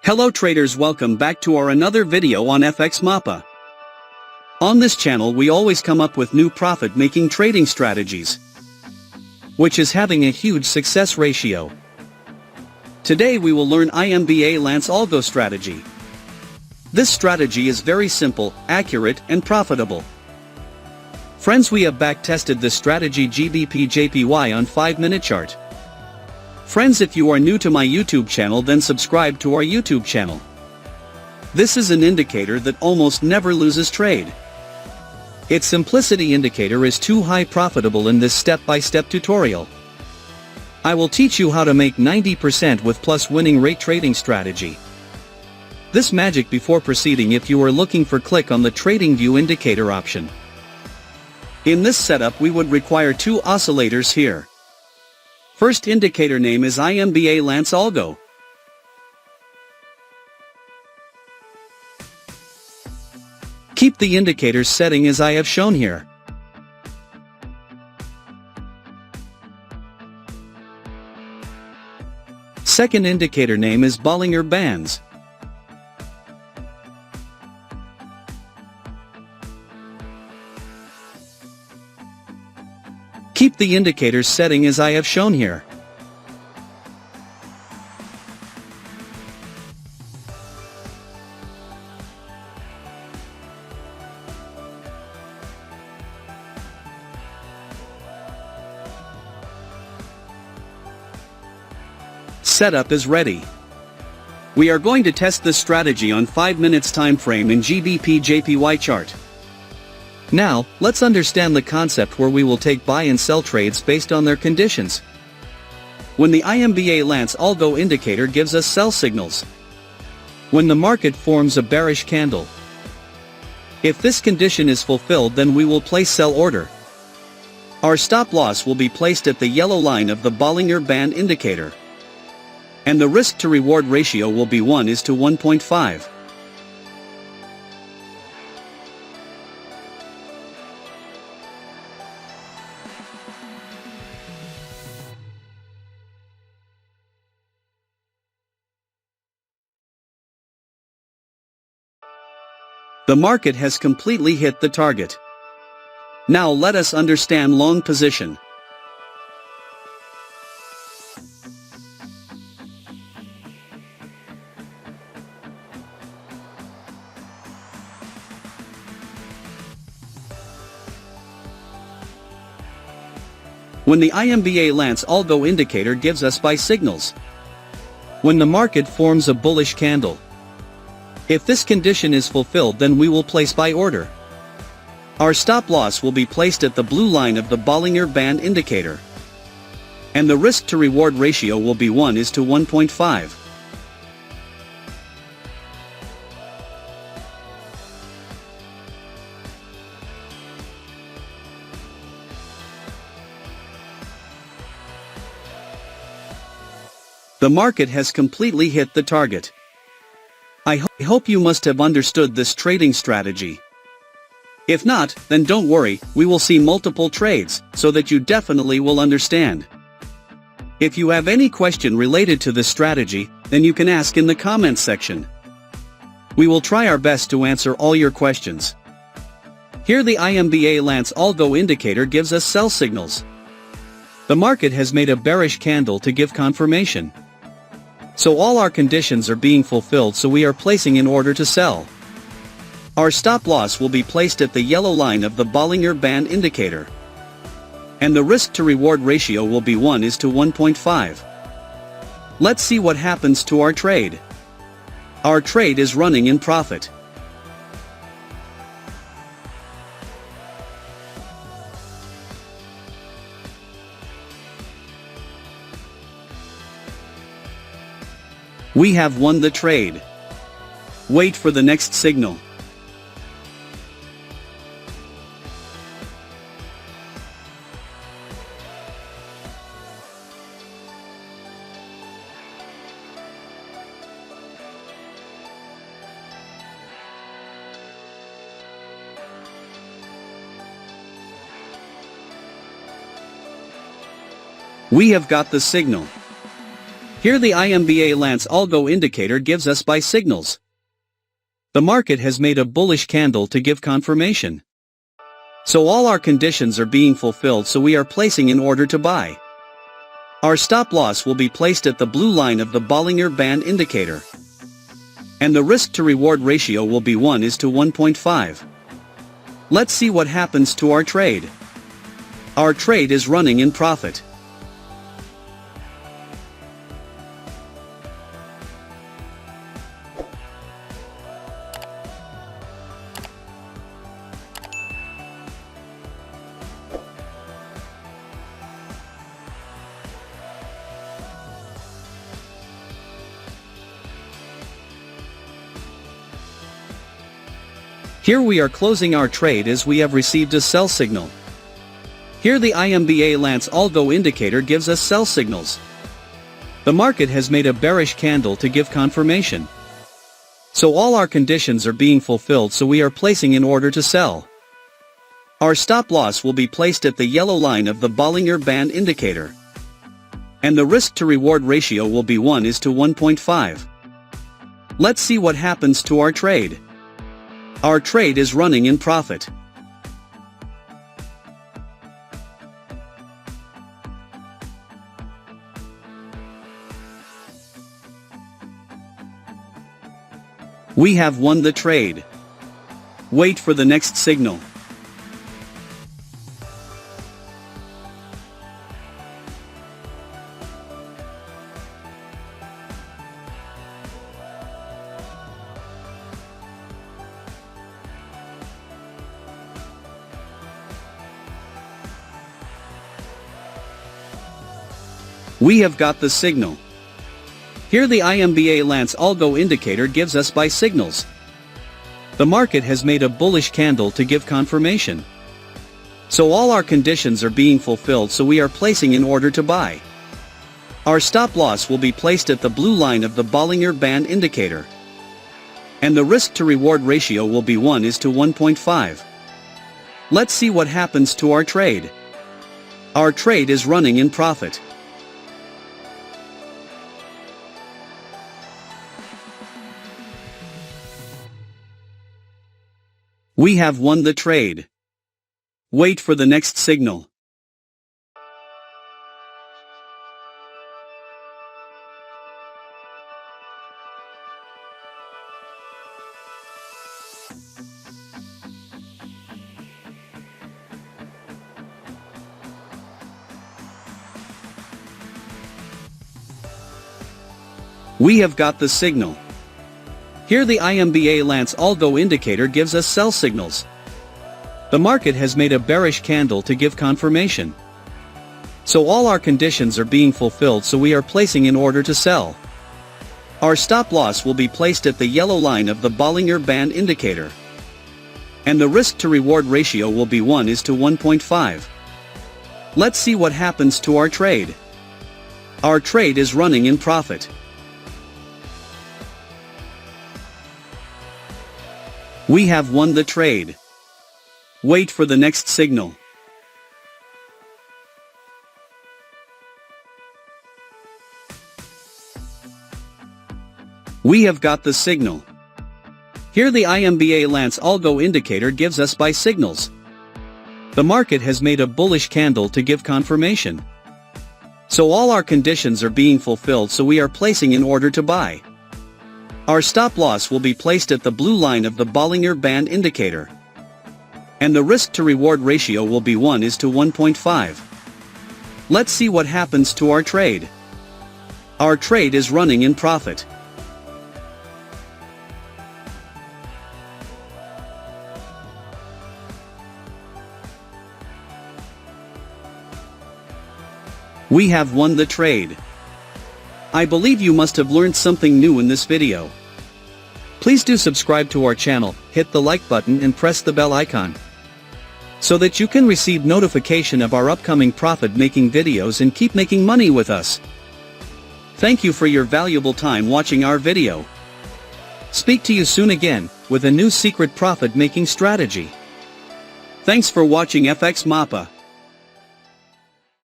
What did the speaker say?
Hello traders, welcome back to our another video on FxMAPA. On this channel we always come up with new profit-making trading strategies, which is having a huge success ratio. Today we will learn IMBA Lance Algo strategy. This strategy is very simple, accurate and profitable. Friends, we have back-tested this strategy GBP/JPY on 5-minute chart. Friends, if you are new to my YouTube channel, then subscribe to our YouTube channel. This is an indicator that almost never loses trade. Its simplicity indicator is too high profitable in this step-by-step tutorial. I will teach you how to make 90% with plus winning rate trading strategy. This magic before proceeding, if you are looking for, click on the Tradingview indicator option. In this setup we would require two oscillators here. First indicator name is IMBA Lance Algo. Keep the indicator's setting as I have shown here. Second indicator name is Bollinger Bands. Keep the indicator's setting as I have shown here. Setup is ready. We are going to test this strategy on 5 minutes time frame in GBP/JPY chart. Now, let's understand the concept where we will take buy and sell trades based on their conditions. When the IMBA Lance Algo indicator gives us sell signals. When the market forms a bearish candle. If this condition is fulfilled, then we will place sell order. Our stop loss will be placed at the yellow line of the Bollinger Band indicator. And the risk to reward ratio will be 1:1.5. The market has completely hit the target. Now let us understand long position. When the IMBA Lance Algo indicator gives us buy signals. When the market forms a bullish candle. If this condition is fulfilled, then we will place buy order. Our stop loss will be placed at the blue line of the Bollinger Band indicator. And the risk to reward ratio will be 1:1.5. The market has completely hit the target. I hope you must have understood this trading strategy. If not, then don't worry, we will see multiple trades, so that you definitely will understand. If you have any question related to this strategy, then you can ask in the comments section. We will try our best to answer all your questions. Here the IMBA Lance Algo indicator gives us sell signals. The market has made a bearish candle to give confirmation. So all our conditions are being fulfilled, so we are placing in order to sell. Our stop loss will be placed at the yellow line of the Bollinger Band indicator. And the risk to reward ratio will be 1:1.5. Let's see what happens to our trade. Our trade is running in profit. We have won the trade. Wait for the next signal. We have got the signal. Here the IMBA Lance Algo indicator gives us buy signals. The market has made a bullish candle to give confirmation. So all our conditions are being fulfilled, so we are placing an order to buy. Our stop loss will be placed at the blue line of the Bollinger Band indicator. And the risk to reward ratio will be 1:1.5. Let's see what happens to our trade. Our trade is running in profit. Here we are closing our trade as we have received a sell signal. Here the IMBA Lance Algo indicator gives us sell signals. The market has made a bearish candle to give confirmation. So all our conditions are being fulfilled, so we are placing an order to sell. Our stop loss will be placed at the yellow line of the Bollinger Band indicator. And the risk to reward ratio will be 1:1.5. Let's see what happens to our trade. Our trade is running in profit. We have won the trade. Wait for the next signal. We have got the signal. Here the IMBA Lance Algo indicator gives us buy signals. The market has made a bullish candle to give confirmation. So all our conditions are being fulfilled, so we are placing an order to buy. Our stop loss will be placed at the blue line of the Bollinger Band indicator. And the risk to reward ratio will be 1:1.5. Let's see what happens to our trade. Our trade is running in profit. We have won the trade. Wait for the next signal. We have got the signal. Here the IMBA Lance Algo indicator gives us sell signals. The market has made a bearish candle to give confirmation. So all our conditions are being fulfilled, so we are placing an order to sell. Our stop loss will be placed at the yellow line of the Bollinger Band indicator. And the risk to reward ratio will be 1:1.5. Let's see what happens to our trade. Our trade is running in profit. We have won the trade. Wait for the next signal. We have got the signal. Here the IMBA Lance Algo indicator gives us buy signals. The market has made a bullish candle to give confirmation. So all our conditions are being fulfilled, so we are placing an order to buy. Our stop loss will be placed at the blue line of the Bollinger Band indicator. And the risk to reward ratio will be 1:1.5. Let's see what happens to our trade. Our trade is running in profit. We have won the trade. I believe you must have learned something new in this video. Please do subscribe to our channel, hit the like button and press the bell icon, so that you can receive notification of our upcoming profit-making videos and keep making money with us. Thank you for your valuable time watching our video. Speak to you soon again, with a new secret profit-making strategy. Thanks for watching FxMAPA.